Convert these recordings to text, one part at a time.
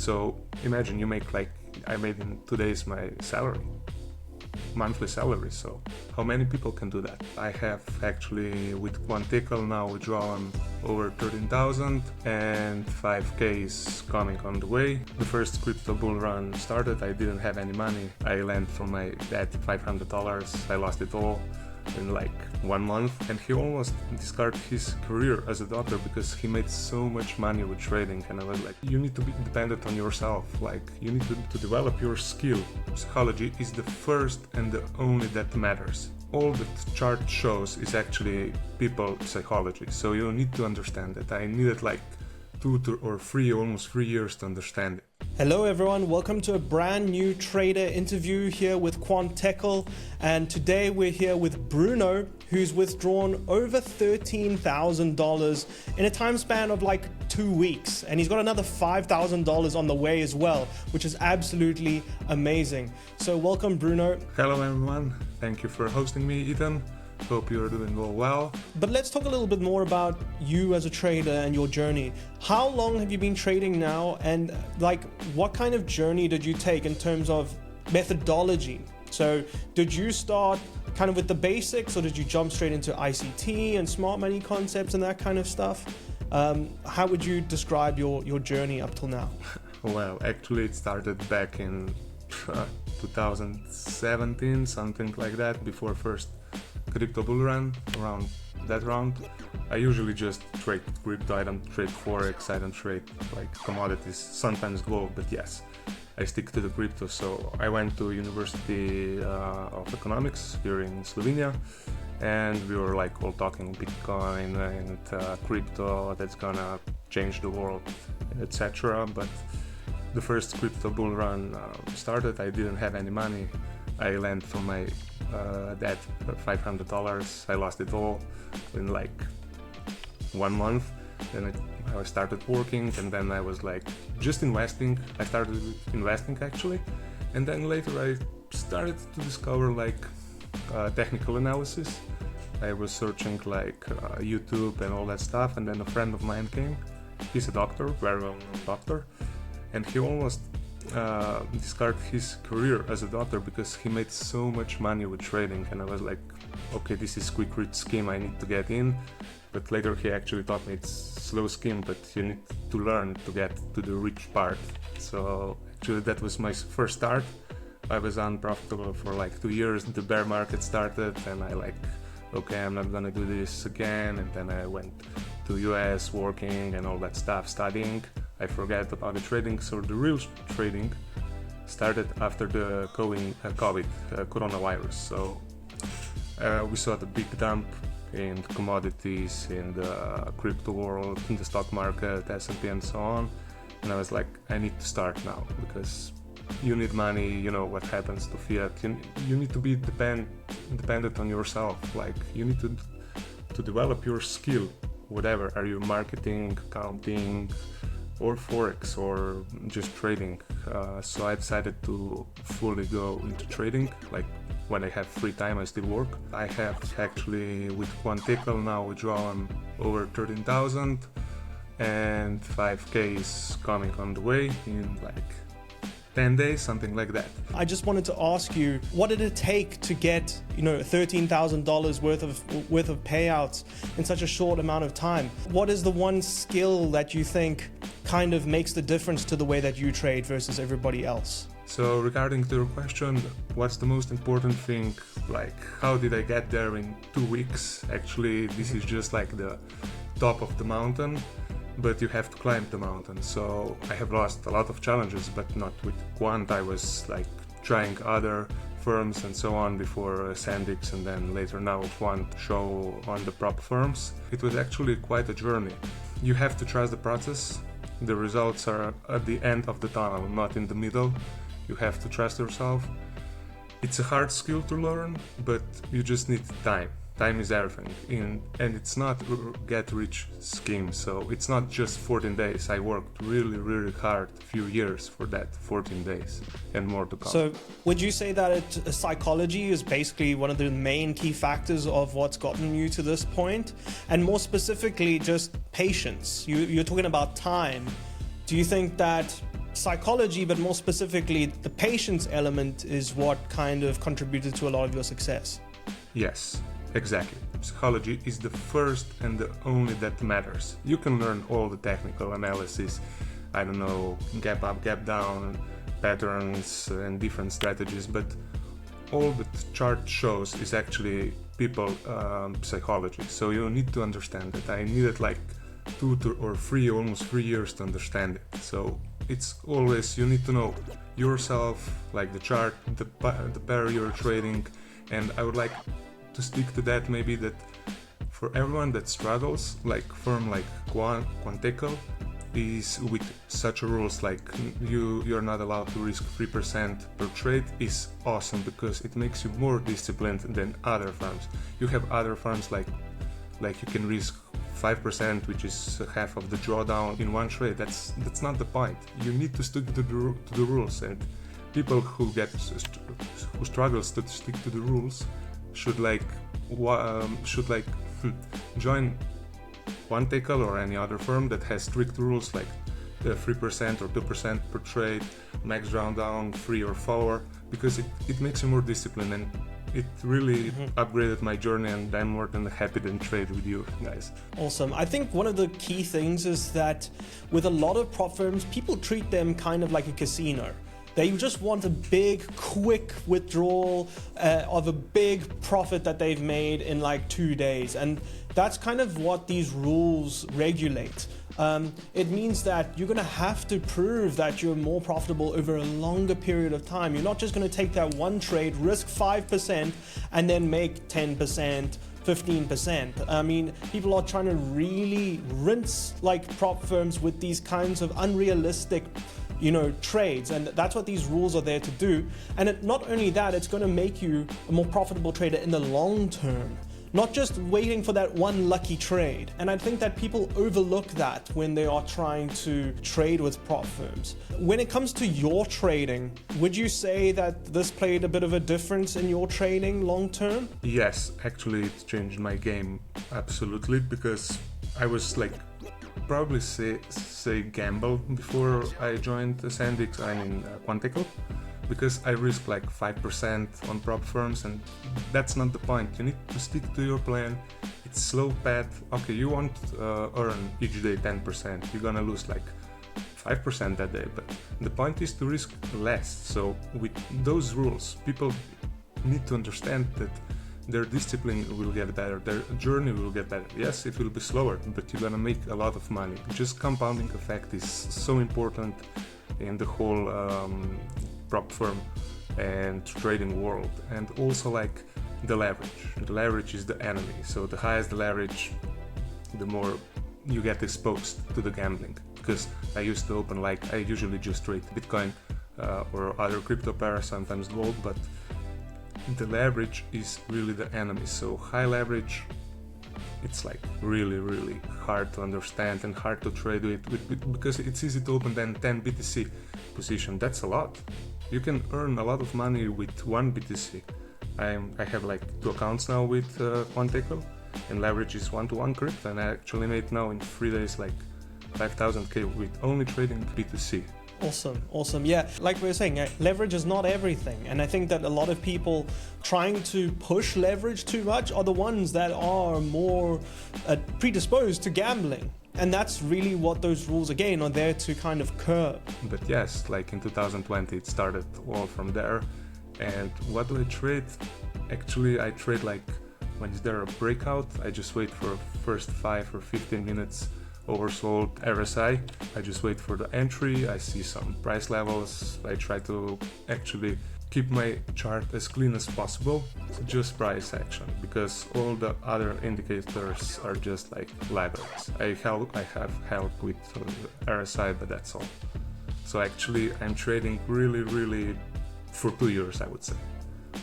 So imagine you make like I made in 2 days my salary, monthly salary. So how many people can do that? I have actually with Quant Tekel now withdrawn over 13,000 and 5k is coming on the way. The first crypto bull run started, I didn't have any money. I lent from my dad $500, I lost it all in like 1 month, and he almost discarded his career as a doctor because he made so much money with trading. And I was like, you need to be dependent on yourself, like you need to develop your skill. Psychology is the first and the only that matters. All that chart shows is actually people psychology, so you need to understand that. I needed like almost 3 years to understand it. Hello everyone, welcome to a brand new trader interview here with Quant Tekel, and today we're here with Bruno, who's withdrawn over $13,000 in a time span of like 2 weeks, and he's got another $5,000 on the way as well, which is absolutely amazing. So welcome Bruno. Hello everyone, thank you for hosting me, Ethan. Hope you're doing well. But let's talk a little bit more about you as a trader and your journey. How long have you been trading now, and like what kind of journey did you take in terms of methodology? So did you start kind of with the basics, or did you jump straight into ICT and smart money concepts and that kind of stuff? How would you describe your journey up till now? Well, actually it started back in 2017, something like that, before first crypto bull run, around that round. I usually just trade crypto, I don't trade forex, I don't trade like commodities, sometimes gold, but yes, I stick to the crypto. So I went to University of Economics here in Slovenia, and we were like all talking Bitcoin and crypto that's gonna change the world, etc. But the first crypto bull run started, I didn't have any money. I lent from my dad $500, I lost it all in like 1 month. Then I started working, and then I was like just investing. I started investing actually, and then later I started to discover like technical analysis. I was searching like YouTube and all that stuff, and then a friend of mine came. He's a doctor, very well-known doctor, and he almost discarded his career as a doctor because he made so much money with trading. And I was like, okay, this is quick rich scheme, I need to get in. But later he actually taught me it's slow scheme, but you need to learn to get to the rich part. So actually that was my first start. I was unprofitable for like 2 years. The bear market started, and I like, okay, I'm not gonna do this again. And then I went to US working and all that stuff, studying. I forgot about the trading, so the real trading started after the COVID coronavirus. So we saw the big dump in commodities, in the crypto world, in the stock market, S&P and so on. And I was like, I need to start now, because you need money, you know what happens to fiat. You need to be dependent on yourself, like you need to develop your skill, whatever, are you marketing, accounting, or forex, or just trading. So I decided to fully go into trading. Like when I have free time, I still work. I have actually with Quant Tekel now withdrawn over 13,000 and 5k is coming on the way in like 10 days, something like that. I just wanted to ask you, what did it take to get, $13,000 worth of payouts in such a short amount of time? What is the one skill that you think kind of makes the difference to the way that you trade versus everybody else? So regarding to your question, what's the most important thing? Like, how did I get there in 2 weeks? Actually, this is just like the top of the mountain, but you have to climb the mountain. So I have lost a lot of challenges, but not with Quant. I was like trying other firms and so on before Sandix, and then later now Quant show on the prop firms. It was actually quite a journey. You have to trust the process. The results are at the end of the tunnel, not in the middle. You have to trust yourself. It's a hard skill to learn, but you just need time. Time is everything, and it's not get rich scheme. So it's not just 14 days. I worked really, really hard, a few years for that 14 days and more to come. So would you say that psychology is basically one of the main key factors of what's gotten you to this point? And more specifically, just patience. You're talking about time. Do you think that psychology, but more specifically, the patience element is what kind of contributed to a lot of your success. Yes, exactly. Psychology is the first and the only that matters. You can learn all the technical analysis, I don't know, gap up, gap down, patterns and different strategies, but all that chart shows is actually people psychology. So you need to understand it. I needed like almost 3 years to understand it. So it's always, you need to know yourself, like the chart, the pair you're trading, and I would like to stick to that, maybe that for everyone that struggles, like firm like Quant Tekel is with such rules like you're not allowed to risk 3% per trade is awesome, because it makes you more disciplined than other firms. You have other firms like you can risk 5%, which is half of the drawdown in one trade. That's not the point. You need to stick to the rules, and people who struggles to stick to the rules should join Quant Tekel or any other firm that has strict rules like 3% or 2% per trade, max drawdown 3 or 4, because it makes you more disciplined, and it really upgraded my journey, and I'm more than happy to trade with you guys. Awesome. I think one of the key things is that with a lot of prop firms, people treat them kind of like a casino. They just want a big, quick withdrawal of a big profit that they've made in like 2 days. And that's kind of what these rules regulate. It means that you're going to have to prove that you're more profitable over a longer period of time. You're not just going to take that one trade, risk 5%, and then make 10%. 15%. I mean, people are trying to really rinse like prop firms with these kinds of unrealistic trades, and that's what these rules are there to do. And not only that, it's going to make you a more profitable trader in the long term, not just waiting for that one lucky trade. And I think that people overlook that when they are trying to trade with prop firms. When it comes to your trading, would you say that this played a bit of a difference in your trading long term? Yes, actually it changed my game absolutely, because I was like probably say gamble before I joined Sandix, Quant Tekel, because I risk like 5% on prop firms, and that's not the point. You need to stick to your plan. It's slow path. Okay, you won't earn each day 10%. You're gonna lose like 5% that day, but the point is to risk less. So with those rules, people need to understand that their discipline will get better, their journey will get better. Yes, it will be slower, but you're gonna make a lot of money. Just compounding effect is so important in the whole prop firm and trading world. And also like the leverage is the enemy. So the higher the leverage, the more you get exposed to the gambling. Because I used to open, like I usually just trade Bitcoin or other crypto pairs, sometimes gold, but the leverage is really the enemy. So high leverage, it's like really hard to understand and hard to trade with, because it's easy to open then 10 BTC position. That's a lot. You can earn a lot of money with 1 BTC. I have like 2 accounts now with Quant Tekel, and leverage is 1-to-1 crypto, and I actually made now in 3 days like 5,000k with only trading BTC. Awesome. Yeah, like we were saying, leverage is not everything. And I think that a lot of people trying to push leverage too much are the ones that are more predisposed to gambling. And that's really what those rules, again, are there to kind of curb. But yes, like in 2020, it started all from there. And what do I trade? Actually, I trade like when is there a breakout, I just wait for first 5 or 15 minutes oversold RSI. I just wait for the entry, I see some price levels, I try to actually keep my chart as clean as possible, just price action, because all the other indicators are just like libraries. I have help with RSI, but that's all. So actually I'm trading really for 2 years, I would say,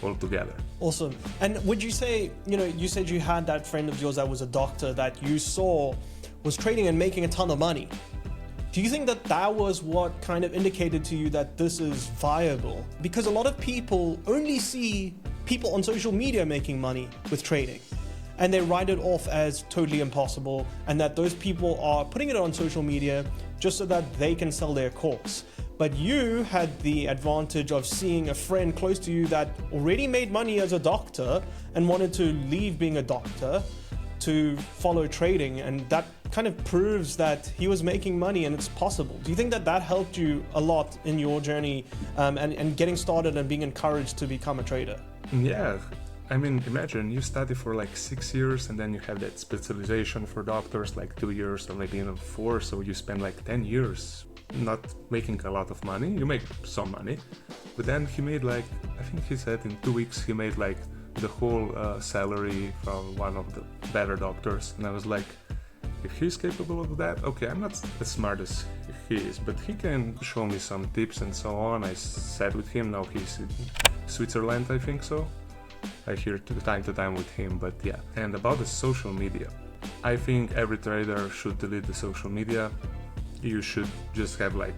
altogether. Awesome. And would you say, you said you had that friend of yours that was a doctor that you saw was trading and making a ton of money. Do you think that that was what kind of indicated to you that this is viable? Because a lot of people only see people on social media making money with trading, and they write it off as totally impossible, and that those people are putting it on social media just so that they can sell their course. But you had the advantage of seeing a friend close to you that already made money as a doctor and wanted to leave being a doctor to follow trading, and that kind of proves that he was making money and it's possible. Do you think that that helped you a lot in your journey and getting started and being encouraged to become a trader? Yeah, I mean, imagine you study for like 6 years and then you have that specialization for doctors like 2 years or maybe even 4, so you spend like 10 years not making a lot of money. You make some money, but then he made like, I think he said in 2 weeks he made like the whole salary from one of the better doctors, and I was like, if he's capable of that, okay, I'm not as smart as he is, but he can show me some tips and so on. I sat with him, now he's in Switzerland, I think so. I hear time to time with him, but yeah. And about the social media, I think every trader should delete the social media. You should just have like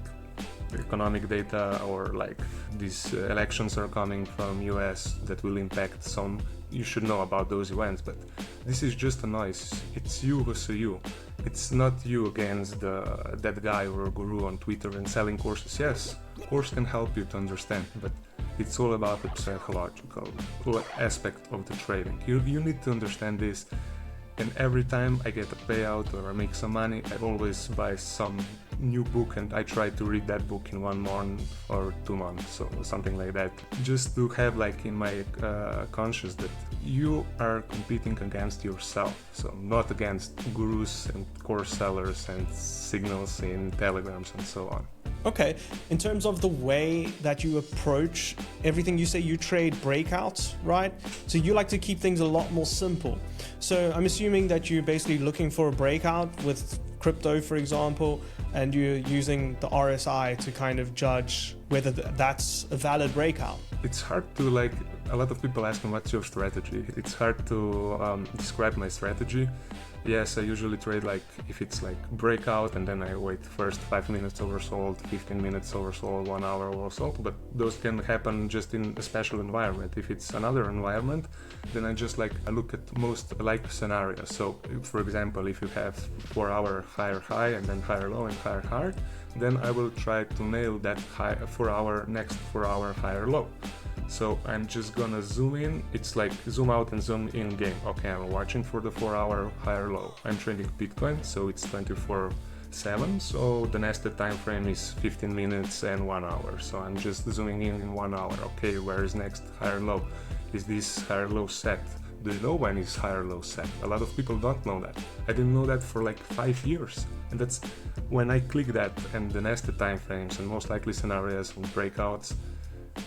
economic data, or like these elections are coming from US that will impact some. You should know about those events, but this is just a noise. It's you versus you. It's not you against that guy or guru on Twitter and selling courses. Yes, course can help you to understand, but it's all about the psychological aspect of the trading. You need to understand this. And every time I get a payout or I make some money, I always buy some new book and I try to read that book in 1 month or 2 months, so something like that. Just to have like in my conscious that you are competing against yourself, so not against gurus and course sellers and signals in telegrams and so on. Okay, in terms of the way that you approach everything, you say you trade breakouts, right? So you like to keep things a lot more simple. So I'm assuming that you're basically looking for a breakout with crypto, for example, and you're using the RSI to kind of judge whether that's a valid breakout. It's hard to like, a lot of people ask me what's your strategy. It's hard to describe my strategy. Yes, I usually trade like if it's like breakout and then I wait first 5 minutes oversold, 15 minutes oversold, 1 hour oversold, but those can happen just in a special environment. If it's another environment, then I just like I look at most like scenarios. So for example, if you have 4 hour higher high and then higher low and higher high, then I will try to nail that high 4 hour next 4 hour higher low. So I'm just gonna zoom in. It's like zoom out and zoom in game. Okay, I'm watching for the 4 hour higher low. I'm trading Bitcoin, so it's 24/7. So the nested time frame is 15 minutes and 1 hour. So I'm just zooming in 1 hour. Okay, where is next higher low? Is this higher low set? Do you know when is higher low set? A lot of people don't know that. I didn't know that for like 5 years. And that's when I click that and the nested time frames and most likely scenarios and breakouts.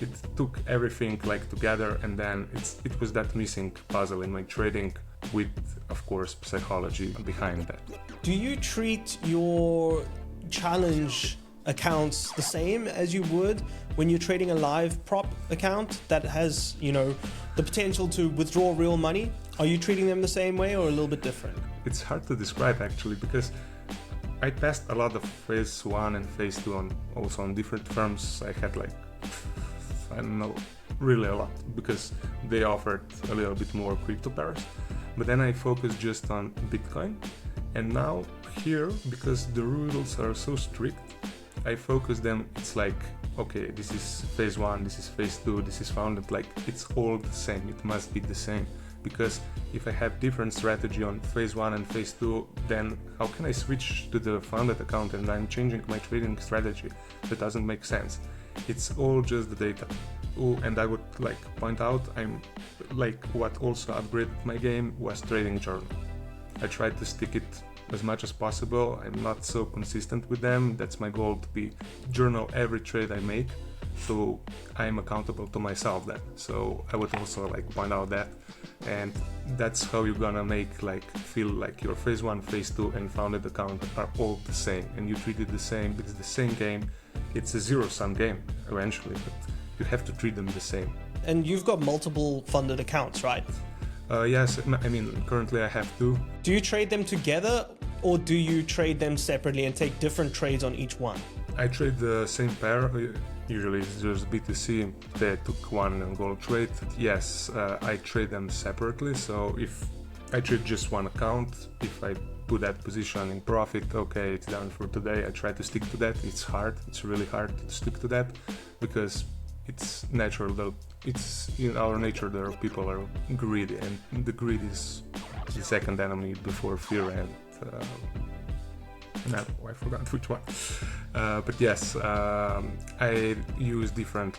It took everything like together, and then it was that missing puzzle in my trading with, of course, psychology behind that. Do you treat your challenge accounts the same as you would when you're trading a live prop account that has, you know, the potential to withdraw real money? Are you treating them the same way or a little bit different? It's hard to describe actually, because I passed a lot of phase 1 and phase 2 also on different firms. I had like, I don't know, really a lot, because they offered a little bit more crypto pairs. But then I focused just on Bitcoin. And now here, because the rules are so strict, I focus them. It's like, okay, this is phase 1, this is phase 2, this is founded, like it's all the same. It must be the same. Because if I have different strategy on phase 1 and phase 2, then how can I switch to the founded account and I'm changing my trading strategy? That doesn't make sense. It's all just the data. Oh, and I would like point out, I'm like what also upgraded my game was trading journal. I tried to stick it as much as possible. I'm not so consistent with them. That's my goal, to be journal every trade I make, so I'm accountable to myself then. So I would also like point out that, and that's how you're gonna make like feel like your phase 1, phase 2 and founded account are all the same, and you treat it the same. It's the same game. It's a zero-sum game eventually, but you have to treat them the same. And you've got multiple funded accounts, right? Yes, I mean currently I have 2. Do you trade them together, or do you trade them separately and take different trades on each one? I trade the same pair. Usually it's just BTC. They took one and gold trade. Yes, I trade them separately. So if I trade just one account, if I put that position in profit. Okay, it's done for today. I try to stick to that. It's hard. It's really hard to stick to that because it's natural. Though it's in our nature that people are greedy, and the greed is the second enemy before fear and. No, I forgot which one. But yes, I use different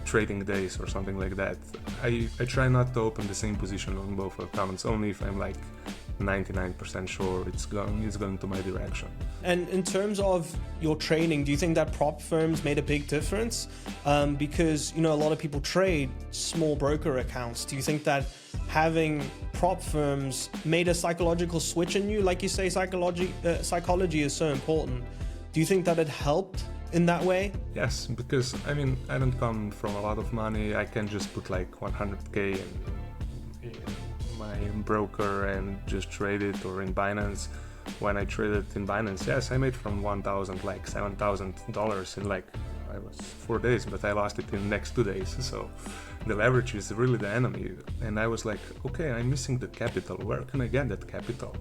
trading days or something like that. I try not to open the same position on both accounts, only if I'm like 99% sure it's going to my direction. And in terms of your trading, do you think that prop firms made a big difference? Because a lot of people trade small broker accounts. Do you think that having prop firms made a psychological switch in you? Like you say, psychology is so important. Do you think that it helped in that way? Yes, because I don't come from a lot of money. I can just put like 100k in my broker and just trade it, or in Binance. When I traded in Binance, yes, I made from 1,000 like $7,000 in like 4 days, but I lost it in the next 2 days. So the leverage is really the enemy. And I was like, okay, I'm missing the capital. Where can I get that capital?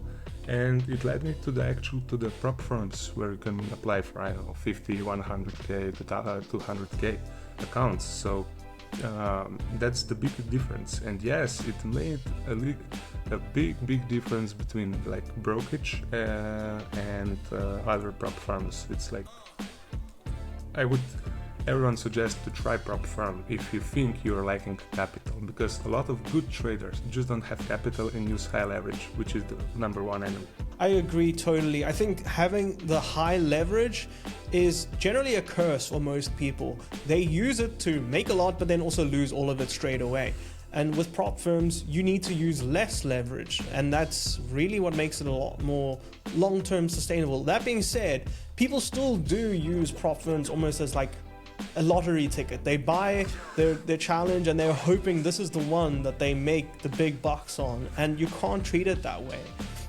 And it led me to the prop firms where you can apply for 50, 100k to 200k accounts. So that's the big difference. And yes, it made a big difference between like brokerage and other prop firms. It's like everyone suggests to try prop firm if you think you're lacking capital, because a lot of good traders just don't have capital and use high leverage, which is the number one enemy. I agree totally. I think having the high leverage is generally a curse for most people. They use it to make a lot, but then also lose all of it straight away. And with prop firms, you need to use less leverage, and that's really what makes it a lot more long-term sustainable. That being said, people still do use prop firms almost as like a lottery ticket. They buy their challenge and they're hoping this is the one that they make the big bucks on, and you can't treat it that way.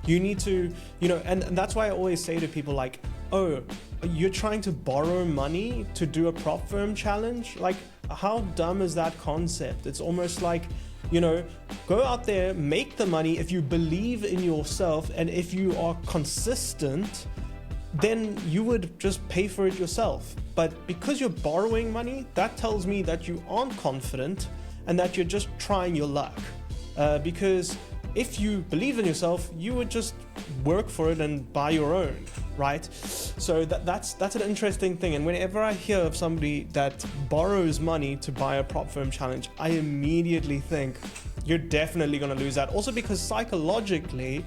You need to, and that's why I always say to people like, oh, you're trying to borrow money to do a prop firm challenge? Like, how dumb is that concept? It's almost like, go out there, make the money. If you believe in yourself and if you are consistent, then you would just pay for it yourself. But because you're borrowing money, that tells me that you aren't confident and that you're just trying your luck. Because if you believe in yourself, you would just work for it and buy your own, right? So that's an interesting thing. And whenever I hear of somebody that borrows money to buy a prop firm challenge, I immediately think you're definitely going to lose that. Also because psychologically,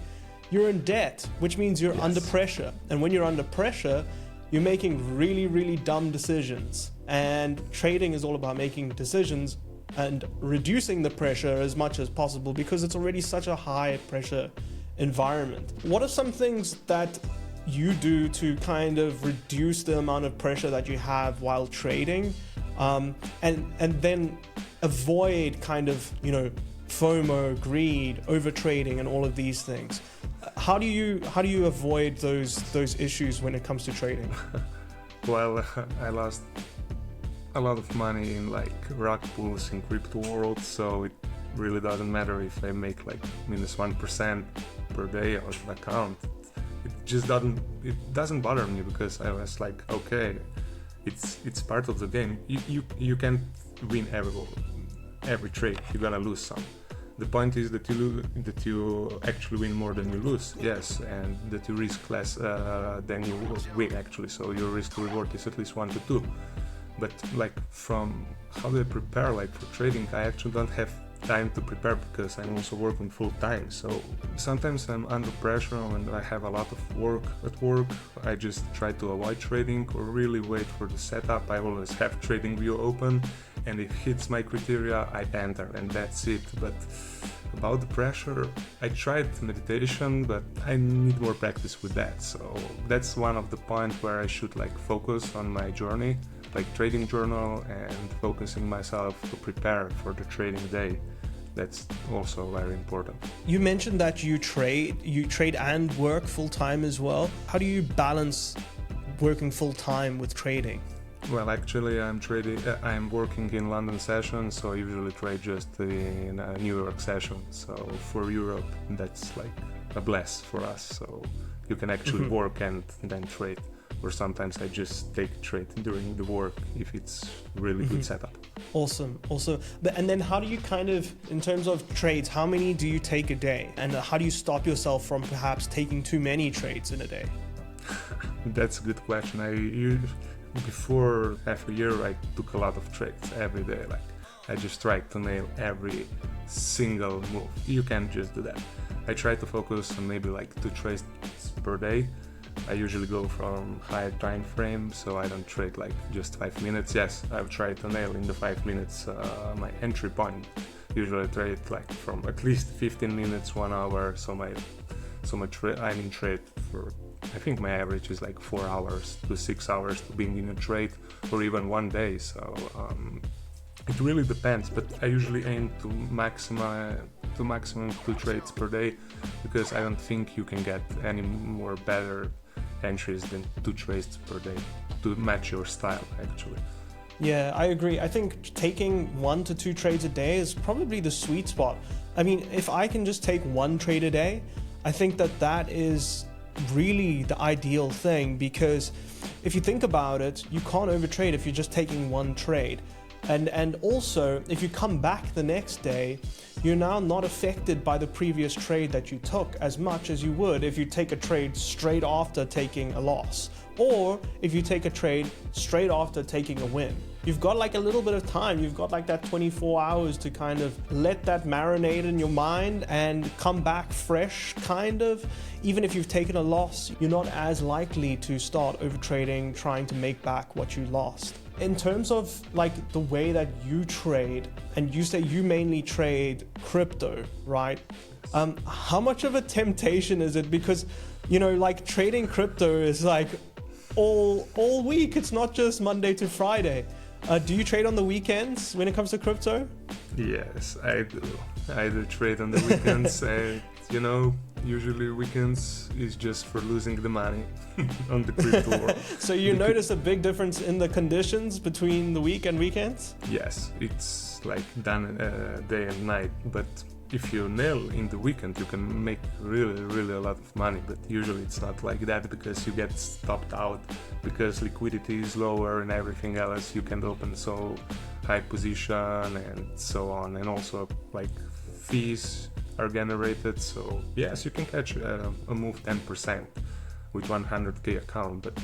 you're in debt, which means you're under pressure. And when you're under pressure, you're making really, really dumb decisions. And trading is all about making decisions and reducing the pressure as much as possible, because it's already such a high pressure environment. What are some things that you do to kind of reduce the amount of pressure that you have while trading, and then avoid kind of, FOMO, greed, over trading, and all of these things? How do you avoid those issues when it comes to trading? Well, I lost a lot of money in like rug pulls in crypto world, so it really doesn't matter if I make like -1% per day on an account. It doesn't bother me, because I was like, okay, it's part of the game. You can't win every trade. You're gonna lose some. The point is that you actually win more than you lose, yes, and that you risk less than you win actually. So your risk to reward is at least 1 to 2. But like, from how do I prepare like for trading, I actually don't have time to prepare because I'm also working full time. So sometimes I'm under pressure and I have a lot of work at work. I just try to avoid trading or really wait for the setup. I always have trading view open, and if it hits my criteria, I enter, and that's it. But about the pressure, I tried meditation, but I need more practice with that. So that's one of the points where I should like focus on my journey, like trading journal, and focusing myself to prepare for the trading day. That's also very important. You mentioned that you trade and work full time as well. How do you balance working full time with trading? Well, actually, I'm working in London session, so I usually trade just in a New York session. So for Europe, that's like a bless for us, so you can actually work and then trade. Or sometimes I just take a trade during the work if it's really good setup. Awesome. And then how do you kind of, in terms of trades, how many do you take a day? And how do you stop yourself from perhaps taking too many trades in a day? That's a good question. Before half a year, I took a lot of trades every day. Like, I just tried to nail every single move. You can't just do that. I try to focus on maybe like 2 trades per day. I usually go from higher time frame, so I don't trade like just 5 minutes. Yes, I've tried to nail in the 5 minutes my entry point. Usually I trade like from at least 15 minutes, 1 hour. I'm in trade for, I think my average is like 4 hours to 6 hours to being in a trade, or even 1 day. So it really depends, but I usually aim to maximum 2 trades per day, because I don't think you can get any more better entries than 2 trades per day to match your style, actually. Yeah, I agree. I think taking 1 to 2 trades a day is probably the sweet spot. I mean, if I can just take 1 trade a day, I think that is really the ideal thing, because if you think about it, you can't overtrade if you're just taking 1 trade. And also, if you come back the next day, you're now not affected by the previous trade that you took as much as you would if you take a trade straight after taking a loss, or if you take a trade straight after taking a win. You've got like a little bit of time. You've got like that 24 hours to kind of let that marinate in your mind and come back fresh, kind of. Even if you've taken a loss, you're not as likely to start overtrading, trying to make back what you lost. In terms of like the way that you trade, and you say you mainly trade crypto, right? How much of a temptation is it? Because, you know, like trading crypto is like all week. It's not just Monday to Friday. Do you trade on the weekends when it comes to crypto? Yes, I do. I do trade on the weekends. You know, usually weekends is just for losing the money on the crypto world. So you notice a big difference in the conditions between the week and weekends? Yes, it's like done day and night, but if you nail in the weekend, you can make really a lot of money. But usually it's not like that, because you get stopped out, because liquidity is lower and everything else. You can open so high position and so on, and also like fees are generated. So yes, you can catch a move 10% with 100k account, but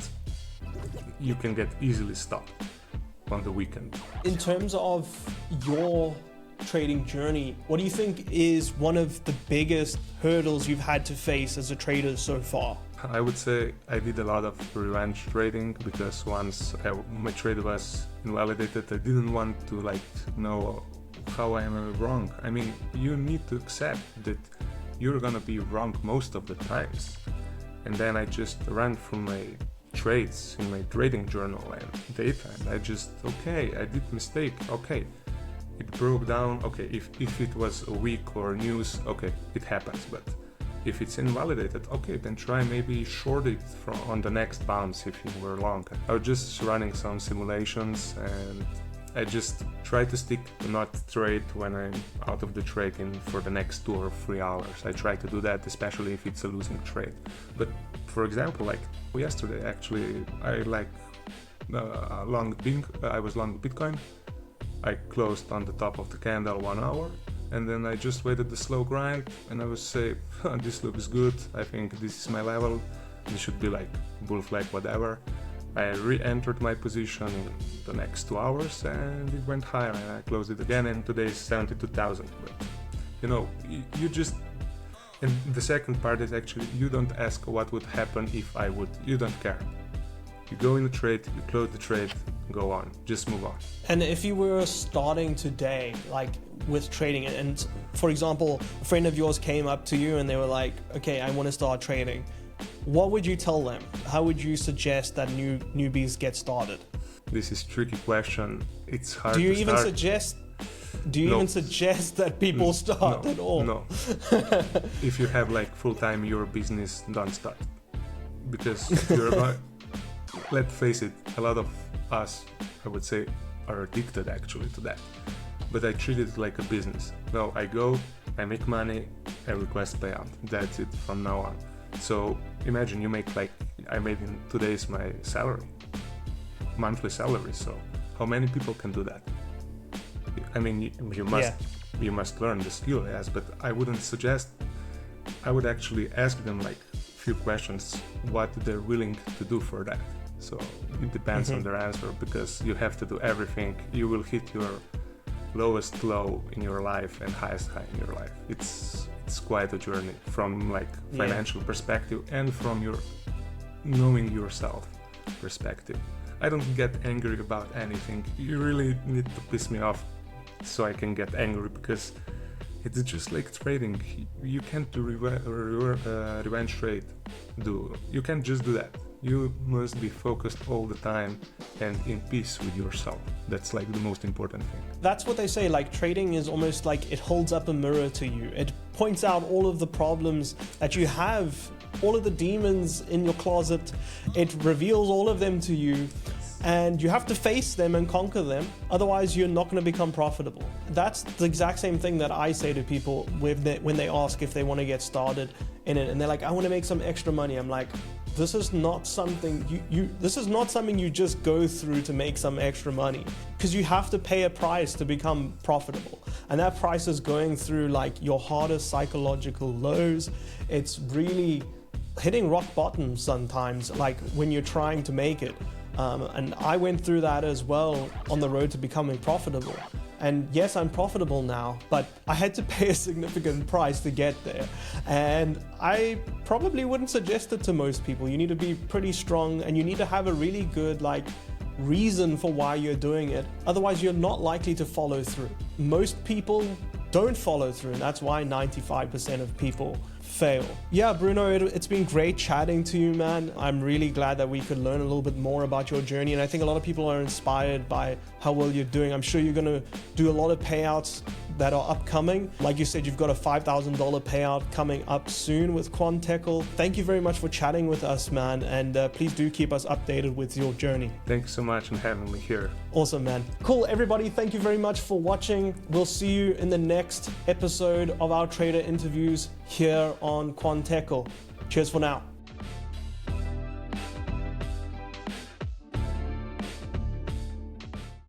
you can get easily stopped on the weekend. In terms of your trading journey, what do you think is one of the biggest hurdles you've had to face as a trader so far? I would say I did a lot of revenge trading, because once my trade was invalidated, I didn't want to know how I am wrong. I mean, you need to accept that you're gonna be wrong most of the times. And then I just ran through my trades in my trading journal and daytime. I just, okay, I did mistake, okay. It broke down, okay, if it was a week or news, okay, it happens. But if it's invalidated, okay, then try maybe short it on the next bounce if you were long. I was just running some simulations, and I just try to stick to not trade when I'm out of the trading for the next 2 or 3 hours. I try to do that, especially if it's a losing trade. But for example, like yesterday, actually, I was long Bitcoin. I closed on the top of the candle 1 hour, and then I just waited the slow grind, and I was say, this looks good, I think this is my level, this should be like bull flag, whatever. I re-entered my position in the next 2 hours, and it went higher, and I closed it again, and today is 72,000. But you know, you just, and the second part is actually, you don't ask what would happen if I would, you don't care. You go in the trade, you close the trade, go on, just move on. And if you were starting today, like with trading, and for example, a friend of yours came up to you and they were like, okay, I want to start trading, what would you tell them? How would you suggest that newbies get started? This is a tricky question. It's hard Do you to even start. even suggest that people start at all? No. If you have like full-time your business, don't start. Because you're about, let's face it, a lot of us, I would say, are addicted actually to that. but I treat it like a business. Well, I go, I make money, I request payout. That's it from now on. So imagine you make like I made in 2 days my salary, monthly salary. So how many people can do that? I mean, you must learn the skill, yes, but I wouldn't suggest. I would actually ask them like a few questions, what they're willing to do for that. So it depends on their answer, because you have to do everything. You will hit your lowest low in your life and highest high in your life. It's quite a journey from like financial perspective and from your knowing yourself perspective. I don't get angry about anything. You really need to piss me off so I can get angry, because it's just like trading. You can't do revenge trade. You can't just do that. You must be focused all the time and in peace with yourself. That's like the most important thing. That's what they say, like trading is almost like it holds up a mirror to you. It points out all of the problems that you have, all of the demons in your closet. It reveals all of them to you, and you have to face them and conquer them. Otherwise, you're not going to become profitable. That's the exact same thing that I say to people when they ask if they want to get started in it, and they're like, I want to make some extra money. I'm like, this is not something you just go through to make some extra money, because you have to pay a price to become profitable, and that price is going through like your hardest psychological lows. It's really hitting rock bottom sometimes, like when you're trying to make it. And I went through that as well on the road to becoming profitable. And yes, I'm profitable now, but I had to pay a significant price to get there. And I probably wouldn't suggest it to most people. You need to be pretty strong, and you need to have a really good reason for why you're doing it. Otherwise, you're not likely to follow through. Most people don't follow through, and that's why 95% of people fail. Yeah, Bruno, it's been great chatting to you, man. I'm really glad that we could learn a little bit more about your journey, and I think a lot of people are inspired by how well you're doing. I'm sure you're going to do a lot of payouts that are upcoming. Like you said, you've got a $5,000 payout coming up soon with Quant Tekel. Thank you very much for chatting with us, man, and please do keep us updated with your journey. Thanks so much for having me here. Awesome, man. Cool, everybody. Thank you very much for watching. We'll see you in the next episode of our trader interviews here on Quant Tekel. Cheers for now.